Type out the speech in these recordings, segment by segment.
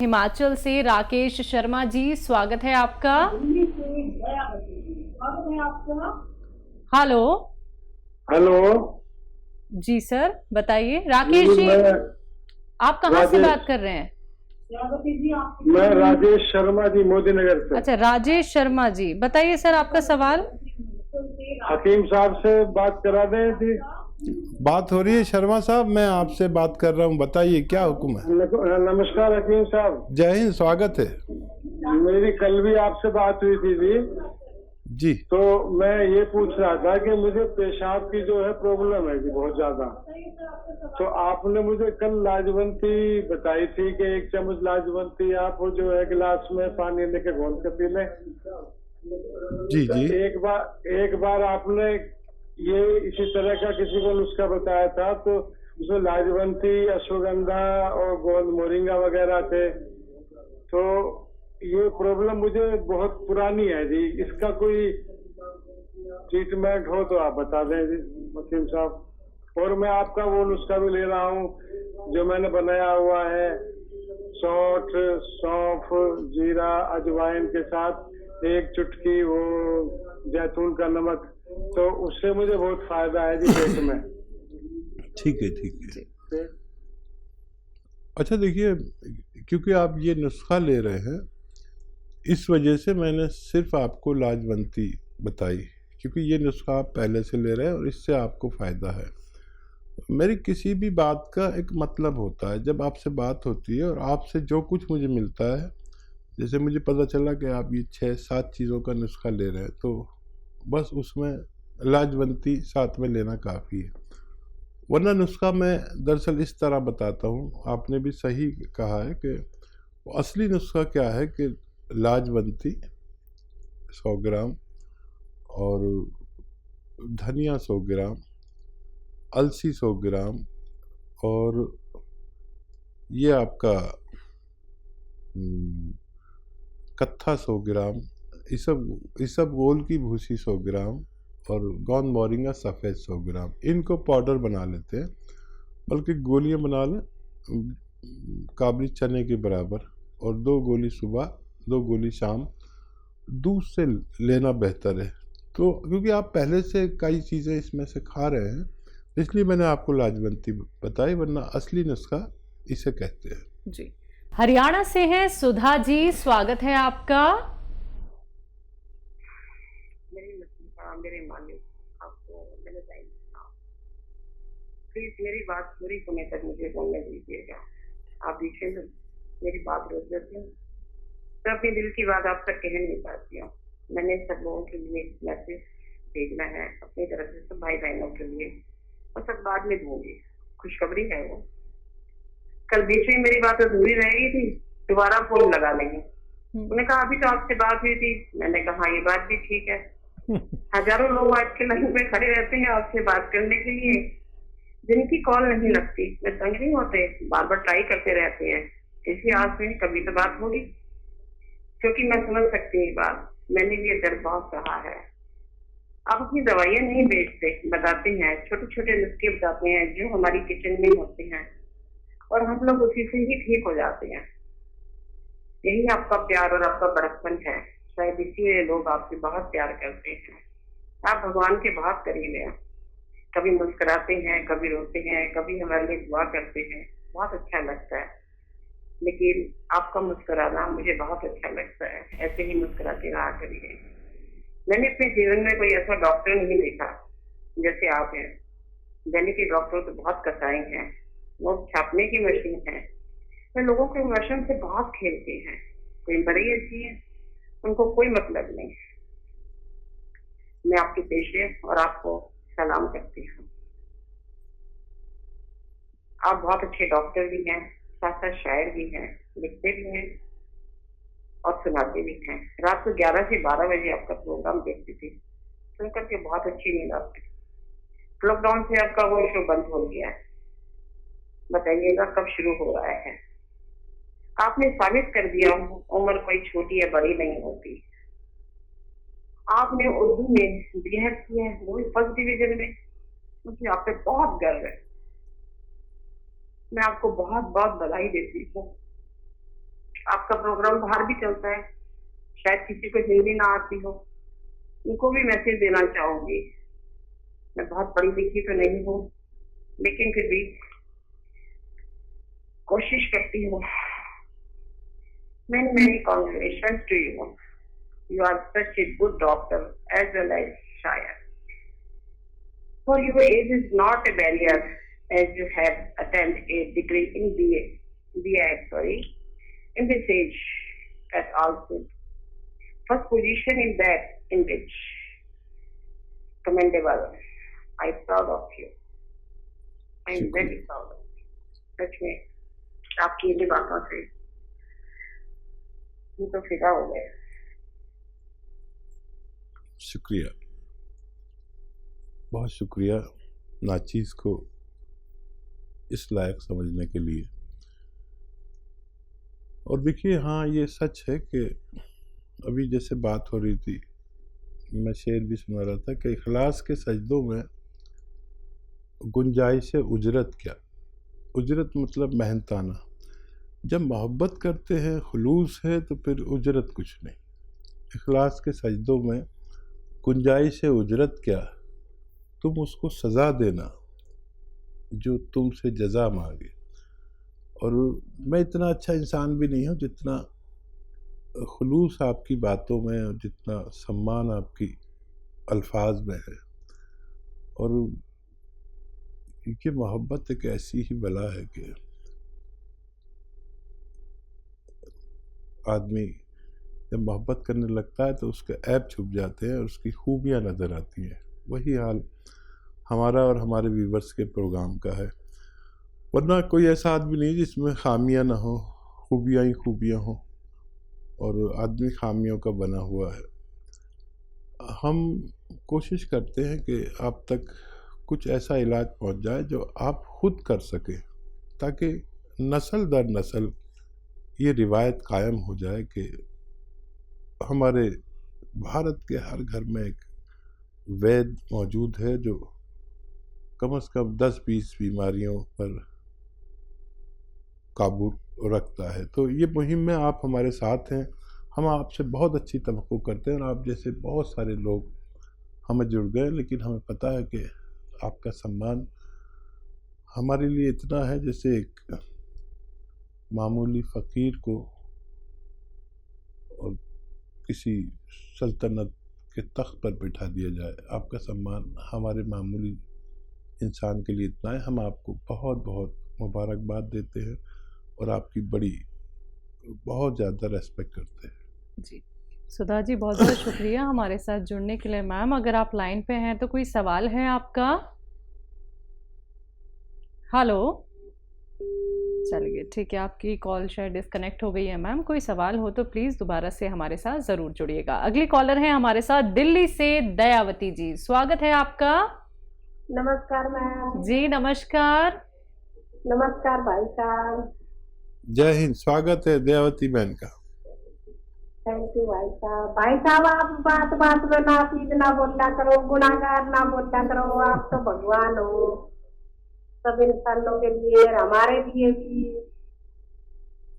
हिमाचल से राकेश शर्मा जी, स्वागत है आपका। हेलो। हेलो जी सर, बताइए। राकेश जी, आप कहाँ से बात कर रहे हैं? मैं राजेश शर्मा जी, मोदी नगर से। अच्छा, राजेश शर्मा जी, बताइए सर आपका सवाल। हकीम साहब से बात करा दें जी। बात हो रही है शर्मा साहब, मैं आपसे बात कर रहा हूँ, बताइए क्या हुक्म है? नमस्कार हकीम साहब। जय हिंद, स्वागत है। मेरी कल भी आपसे बात हुई थी जी। तो मैं ये पूछ रहा था कि मुझे पेशाब की जो है प्रॉब्लम है जी, बहुत ज्यादा। तो आपने मुझे कल लाजवंती बताई थी कि 1 चम्मच लाजवंती आप वो जो है गिलास में पानी लेके घोल के पी लें। जी जी। एक बार आपने ये इसी तरह का किसी को नुस्खा बताया था, तो उसमें लाजवंती, अश्वगंधा और गोंद मोरिंगा वगैरह थे। तो ये प्रॉब्लम मुझे बहुत पुरानी है जी, इसका कोई ट्रीटमेंट हो तो आप बता दें जी वकील साहब। और मैं आपका वो नुस्खा भी ले रहा हूँ जो मैंने बनाया हुआ है, सौंठ, सौंफ, जीरा, अजवाइन के साथ 1 चुटकी वो जैतून का नमक, तो उससे मुझे बहुत फायदा है जी पेट में। ठीक है, ठीक है। अच्छा देखिए, क्योंकि आप ये नुस्खा ले रहे हैं, इस वजह से मैंने सिर्फ आपको लाजवंती बताई, क्योंकि ये नुस्खा आप पहले से ले रहे हैं और इससे आपको फ़ायदा है। मेरी किसी भी बात का एक मतलब होता है। जब आपसे बात होती है और आपसे जो कुछ मुझे मिलता है, जैसे मुझे पता चला कि आप ये 6-7 चीज़ों का नुस्खा ले रहे हैं, तो बस उसमें लाजवंती साथ में लेना काफ़ी है। वरना नुस्खा मैं दरअसल इस तरह बताता हूँ, आपने भी सही कहा है कि असली नुस्खा क्या है कि लाजवंती 100 ग्राम और धनिया 100 ग्राम, अलसी 100 ग्राम और ये आपका कत्था 100 ग्राम, इस सब गोल की भूसी 100 ग्राम और गोंद मोरिंगा सफ़ेद 100 ग्राम, इनको पाउडर बना लेते हैं, बल्कि गोलियां बना लें काबली चने के बराबर, और 2 गोली सुबह 2 गोली शाम दूध से लेना बेहतर है। तो क्योंकि आप पहले से कई चीज़ें इसमें से खा रहे हैं, इसलिए मैंने आपको लाजवंती बताई, वरना असली नुस्खा इसे कहते हैं। जी। हरियाणा से हैं सुधा जी, स्वागत है आपका। मेरे मालिक आपको मैंने प्लीज मेरी बात पूरी होने तक मुझे बोलने दीजिएगा। आप बीच में मेरी बात रोक देते हैं तो अपने दिल की बात आप तक कह नहीं पाती हूँ। मैंने सब लोगों के लिए मैसेज भेजना है अपनी तरफ से, सब भाई बहनों के लिए, और सब बाद में दूंगी। खुशखबरी है वो, कल बीच में मेरी बात अधूरी रह गई थी, दोबारा फोन लगा लेंगे। उन्होंने कहा अभी तो आपसे बात हुई थी। मैंने कहा ये बात भी ठीक है। हजारों लोग आज के लाइन पे खड़े रहते हैं आपसे बात करने के लिए, जिनकी कॉल नहीं लगती। वे तंग नहीं होते, बार बार ट्राई करते रहते हैं, इसी आस में कभी तो बात होगी। क्योंकि मैं समझ सकती हूँ बात, मैंने भी ये दर्द बहुत सहा है। आप अपनी दवाइयाँ नहीं बेचते, बताते हैं, छोटे छोटे नुस्खे बताते हैं जो हमारी किचन में होते हैं, और हम लोग उसी से ही ठीक हो जाते हैं। यही आपका प्यार और आपका बड़प्पन है, शायद इसीलिए लोग आपसे बहुत प्यार करते हैं। आप भगवान के बहुत करीब हैं, कभी मुस्कुराते हैं, कभी रोते हैं, कभी हमारे लिए दुआ करते हैं, बहुत अच्छा लगता है। लेकिन आपका मुस्कुराना मुझे बहुत अच्छा लगता है, ऐसे ही मुस्कुराते रहा करिए। मैंने अपने जीवन में कोई ऐसा डॉक्टर नहीं देखा जैसे आप हैं। दिल्ली के डॉक्टर तो बहुत कसाई हैं, वो छापने की मशीन है, वे लोगों के इमोशन से बहुत खेलते हैं। कोई बड़ी अच्छी है, उनको कोई मतलब नहीं। मैं आपके पेशे और आपको सलाम करती हूँ। आप बहुत अच्छे डॉक्टर भी हैं, साथ साथ शायर भी हैं, लिखते भी हैं और सुनाते भी हैं। रात को 11 से 12 बजे आपका प्रोग्राम देखती थी, सुनकर के बहुत अच्छी नींद आती। लॉकडाउन से आपका वो शो बंद हो गया है, बताइएगा कब शुरू हो रहा है। आपने साबित कर दिया उम्र कोई छोटी या बड़ी नहीं होती। आपने उर्दू में बीएड किया है, वो भी फर्स्ट डिवीजन में, मुझे आप पे बहुत गर्व है। मैं आपको बहुत बहुत बधाई देती हूँ। आपका प्रोग्राम बाहर भी चलता है, शायद किसी को हिंदी ना आती हो, उनको भी मैसेज देना चाहूंगी। मैं बहुत पढ़ी लिखी तो नहीं हूँ, लेकिन फिर भी कोशिश करती हूँ। Many, many congratulations to you. You are such a good doctor as well as shire. For your age is not a barrier, as you have attained a degree in BA, in this age at also. First position in that, in which commendable. I am proud of you. I am very proud of you. सच में आपकी इन बातों से तो फिदा हो गया। शुक्रिया, बहुत शुक्रिया नाचीज़ को इस लायक समझने के लिए। और देखिए, हाँ, ये सच है कि अभी जैसे बात हो रही थी, मैं शेर भी सुना रहा था कि इखलास के सजदों में गुंजाइश उजरत क्या। उजरत मतलब मेहनताना। जब मोहब्बत करते हैं, खुलूस है, तो फिर उजरत कुछ नहीं। इखलास के सजदों में गुंजाइश उजरत क्या, तुम उसको सज़ा देना जो तुमसे जज़ा मांगे। और मैं इतना अच्छा इंसान भी नहीं हूँ जितना खुलूस आपकी बातों में और जितना सम्मान आपकी अल्फाज में है। और क्योंकि मोहब्बत एक ऐसी ही बला है कि आदमी जब मोहब्बत करने लगता है तो उसके ऐब छुप जाते हैं और उसकी खूबियाँ नज़र आती हैं। वही हाल हमारा और हमारे व्यूवर्स के प्रोग्राम का है। वरना कोई ऐसा आदमी नहीं जिसमें खामियाँ ना हो, खूबियाँ ही खूबियाँ हों, और आदमी खामियों का बना हुआ है। हम कोशिश करते हैं कि आप तक कुछ ऐसा इलाज पहुंच जाए जो आप खुद कर सकें, ताकि नस्ल दर नस्ल ये रिवायत कायम हो जाए कि हमारे भारत के हर घर में एक वैद्य मौजूद है जो कम से कम 10-20 बीमारियों पर काबू रखता है। तो ये मुहिम में आप हमारे साथ हैं। हम आपसे बहुत अच्छी तवक्को करते हैं और आप जैसे बहुत सारे लोग हमें जुड़ गए, लेकिन हमें पता है कि आपका सम्मान हमारे लिए इतना है जैसे एक मामूली फ़कीर को और किसी सल्तनत के तख्त पर बिठा दिया जाए। आपका सम्मान हमारे मामूली इंसान के लिए इतना है। हम आपको बहुत बहुत मुबारकबाद देते हैं और आपकी बड़ी बहुत ज़्यादा रेस्पेक्ट करते हैं। जी सुधा जी, बहुत बहुत शुक्रिया हमारे साथ जुड़ने के लिए। मैम, अगर आप लाइन पे हैं तो कोई सवाल है आपका? हेलो, चलिए ठीक है, आपकी कॉल शायद डिस्कनेक्ट हो गई है। मैम, कोई सवाल हो तो प्लीज़ दोबारा से हमारे साथ ज़रूर जुड़िएगा। अगली कॉलर है हमारे साथ दिल्ली से दयावती जी, स्वागत है आपका। नमस्कार मैम। जी नमस्कार। नमस्कार भाई साहब। जय हिंद, स्वागत है दयावती बहन का। थैंक यू भाई साहब। भाई साहब, आप बात बात में नापीद ना बोला करो, गुनाहगार ना बोला करो। आप तो भगवान हो सब इंसानों के लिए, हमारे लिए भी।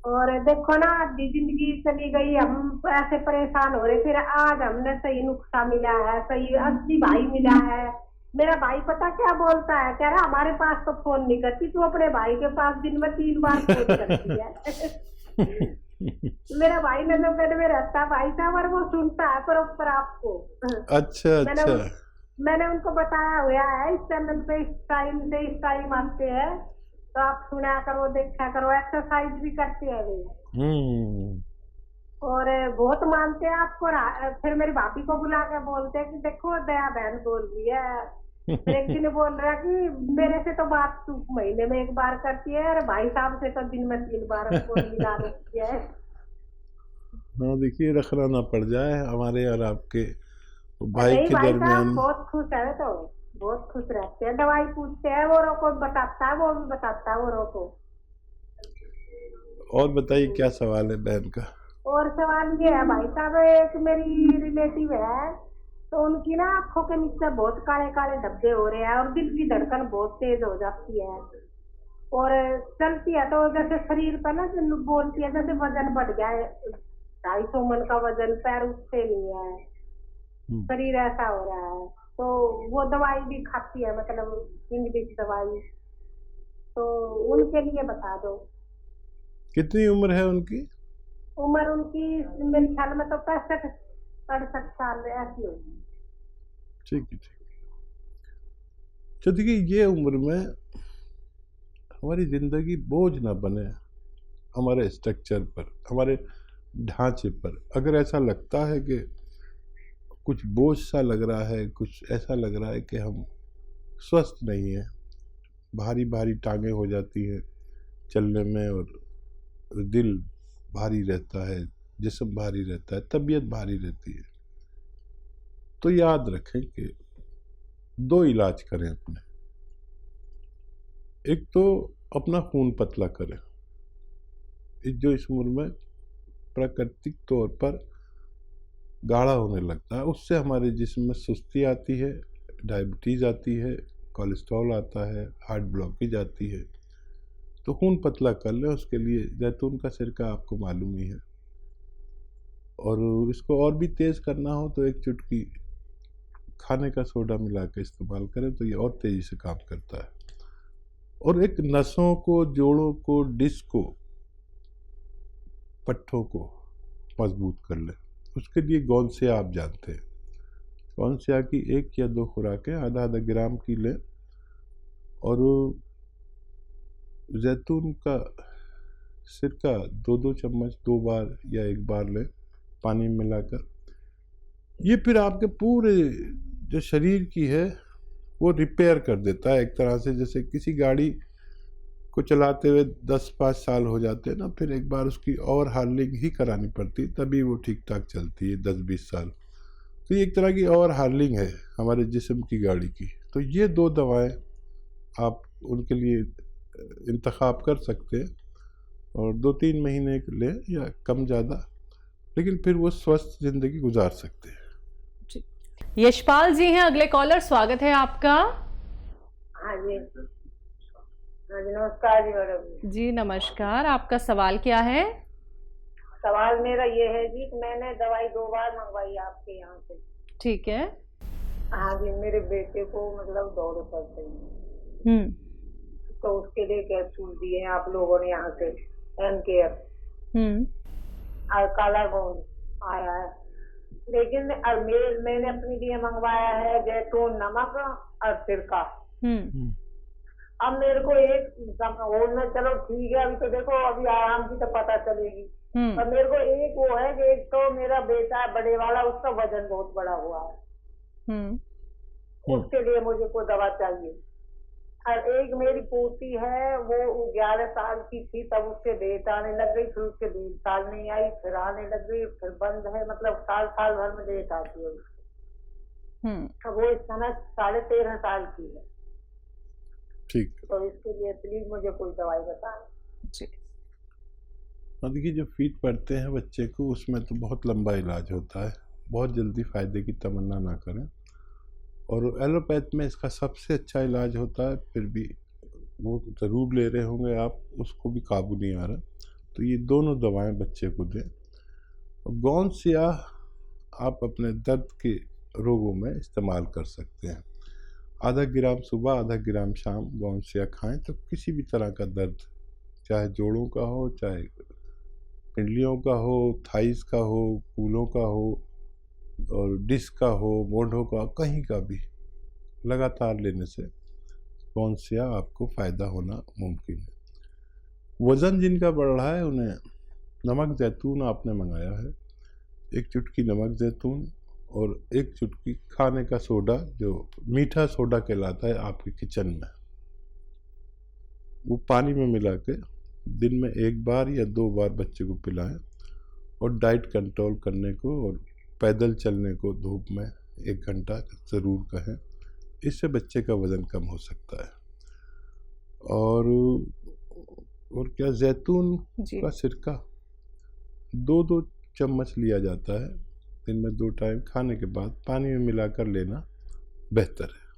और देखो ना, आधी जिंदगी चली गई, हम ऐसे परेशान हो रहे, फिर आज हमने सही नुस्खा मिला है, सही असली भाई मिला है। मेरा भाई पता क्या बोलता है, कह रहा हमारे पास तो फोन नहीं करती, तू अपने भाई के पास दिन में 3 बार फोन करती है। मेरा भाई नजर में रहता है भाई साहब, और वो सुनता है प्रॉपर आपको। अच्छा। मैंने उनको बताया हुआ है इस चैनल पे, इस टाइम आते हैं तो आप सुना करो, देखा करो, एक्सरसाइज भी करते हैं वे। और बहुत मानते हैं आपको। फिर मेरी भाभी को बुला के बोलते हैं कि देखो दया बहन बोल रही है। फिर एक दिन बोल रहा कि मेरे से तो बात तू महीने में 1 बार करती है, और भाई साहब से तो दिन में 3 बार फोन मिला देती है। हाँ, देखिए, रखना ना पड़ जाए हमारे और आपके भाई के दरमियान। बहुत खुश है, तो बहुत खुश रहते हैं। दवाई पूछते हैं, वो रोको बताता है, वो भी बताता है, वो रोको। और बताइए क्या सवाल है बहन का? और सवाल ये है भाई साहब, एक मेरी रिलेटिव है, तो उनकी ना आंखों के नीचे बहुत काले काले धब्बे हो रहे हैं और दिल की धड़कन बहुत तेज हो जाती है। और चलती है तो जैसे शरीर पर ना जो बोलती है जैसे वजन बढ़ गया है, 250 मन का वजन, पैर उठते नहीं है, शरीर ऐसा हो रहा है। तो वो दवाई भी खाती है, मतलब इंग्लिश दवाई, तो उनके लिए बता दो। कितनी उम्र है उनकी? उम्र उनकी मेरे ख्याल में तो 65-68 साल ऐसी होगी। ठीक है, ठीक है। तो देखिए, ये उम्र में हमारी ज़िंदगी बोझ ना बने हमारे स्ट्रक्चर पर, हमारे ढांचे पर। अगर ऐसा लगता है कि कुछ बोझ सा लग रहा है, कुछ ऐसा लग रहा है कि हम स्वस्थ नहीं हैं, भारी भारी टांगें हो जाती हैं चलने में, और दिल भारी रहता है, जिस्म भारी रहता है, तबीयत भारी रहती है, तो याद रखें कि 2 इलाज करें अपने। एक तो अपना खून पतला करें, जो इस उम्र में प्राकृतिक तौर पर गाढ़ा होने लगता है, उससे हमारे जिस्म में सुस्ती आती है, डायबिटीज़ आती है, कोलेस्ट्रॉल आता है, हार्ट ब्लॉकेज आती है। तो खून पतला कर लें, उसके लिए जैतून का सिरका आपको मालूम ही है, और इसको और भी तेज़ करना हो तो 1 चुटकी खाने का सोडा मिला के इस्तेमाल करें, तो ये और तेज़ी से काम करता है। और एक नसों को, जोड़ों को, डिस्क को, पट्ठों को मजबूत कर लें। उसके लिए गोंदसिया आप जानते हैं, गोंदसिया की 1 या 2 खुराकें आधा ग्राम की लें, और जैतून का सिरका 2-2 चम्मच 2 बार या 1 बार लें पानी में मिलाकर। ये फिर आपके पूरे जो शरीर की है वो रिपेयर कर देता है, एक तरह से जैसे किसी गाड़ी को चलाते हुए 10-5 साल हो जाते हैं ना, फिर एक बार उसकी ओवर हार्लिंग ही करानी पड़ती है, तभी वो ठीक ठाक चलती है 10-20 साल। तो ये एक तरह की ओवर हार्लिंग है हमारे जिस्म की गाड़ी की। तो ये 2 दवाएं आप उनके लिए इंतखाब कर सकते हैं, और 2-3 महीने लें या कम ज़्यादा, लेकिन फिर वो स्वस्थ ज़िंदगी गुजार सकते हैं। यशपाल जी हैं अगले कॉलर, स्वागत है आपका। हाँ जी, हाँ जी, नमस्कार जी मैडम। जी नमस्कार, आपका सवाल क्या है? सवाल मेरा ये है जी कि मैंने दवाई 2 बार मंगवाई आपके यहाँ से। ठीक है। हाँ जी, मेरे बेटे को मतलब दौरे पड़ते हैं, तो उसके लिए कैप्सूल दिए हैं आप लोगों ने यहाँ से, एम केयर और काला गोंद आया है। लेकिन मैंने अपने लिए मंगवाया है जैतून नमक और सिरका। अब मेरे को एक और में, चलो ठीक है, अभी तो देखो अभी आराम की तो पता चलेगी, पर मेरे को एक वो है कि एक तो मेरा बेटा बड़े वाला, उसका वजन बहुत बड़ा हुआ है, उसके लिए मुझे कोई दवा चाहिए। और एक मेरी पोती है, वो 11 साल की थी तब उसके डेट आने लग गई, फिर उसके 20 साल नहीं आई, फिर आने लग गई, फिर बंद है, मतलब साल भर में डेट आती है उसकी। तो वो इस समय 13.5 साल की है। ठीक, तो इसके लिए प्लीज मुझे कोई दवाई बताएं। जी। देखिए, जो फीट पड़ते हैं बच्चे को, उसमें तो बहुत लंबा इलाज होता है, बहुत जल्दी फायदे की तमन्ना ना करें। और एलोपैथ में इसका सबसे अच्छा इलाज होता है, फिर भी वो ज़रूर ले रहे होंगे आप, उसको भी काबू नहीं आ रहा, तो ये दोनों दवाएं बच्चे को दें। गोंदसिया आप अपने दर्द के रोगों में इस्तेमाल कर सकते हैं। आधा ग्राम सुबह, आधा ग्राम शाम गोंदसिया खाएं, तो किसी भी तरह का दर्द, चाहे जोड़ों का हो, चाहे पिंडलियों का हो, थाइस का हो, कूलों का हो, और डिस्क का हो, मोढ़ों का, कहीं का भी, लगातार लेने से गोंदसिया आपको फ़ायदा होना मुमकिन है। वज़न जिनका बढ़ रहा है, उन्हें नमक जैतून आपने मंगाया है, 1 चुटकी नमक जैतून और 1 चुटकी खाने का सोडा, जो मीठा सोडा कहलाता है आपके किचन में, वो पानी में मिला के दिन में 1 बार या 2 बार बच्चे को पिलाएं। और डाइट कंट्रोल करने को और पैदल चलने को धूप में 1 घंटा ज़रूर कहें, इससे बच्चे का वज़न कम हो सकता है। और क्या, जैतून का सिरका 2-2 चम्मच लिया जाता है, दिन में 2 टाइम खाने के बाद पानी में मिलाकर लेना बेहतर है।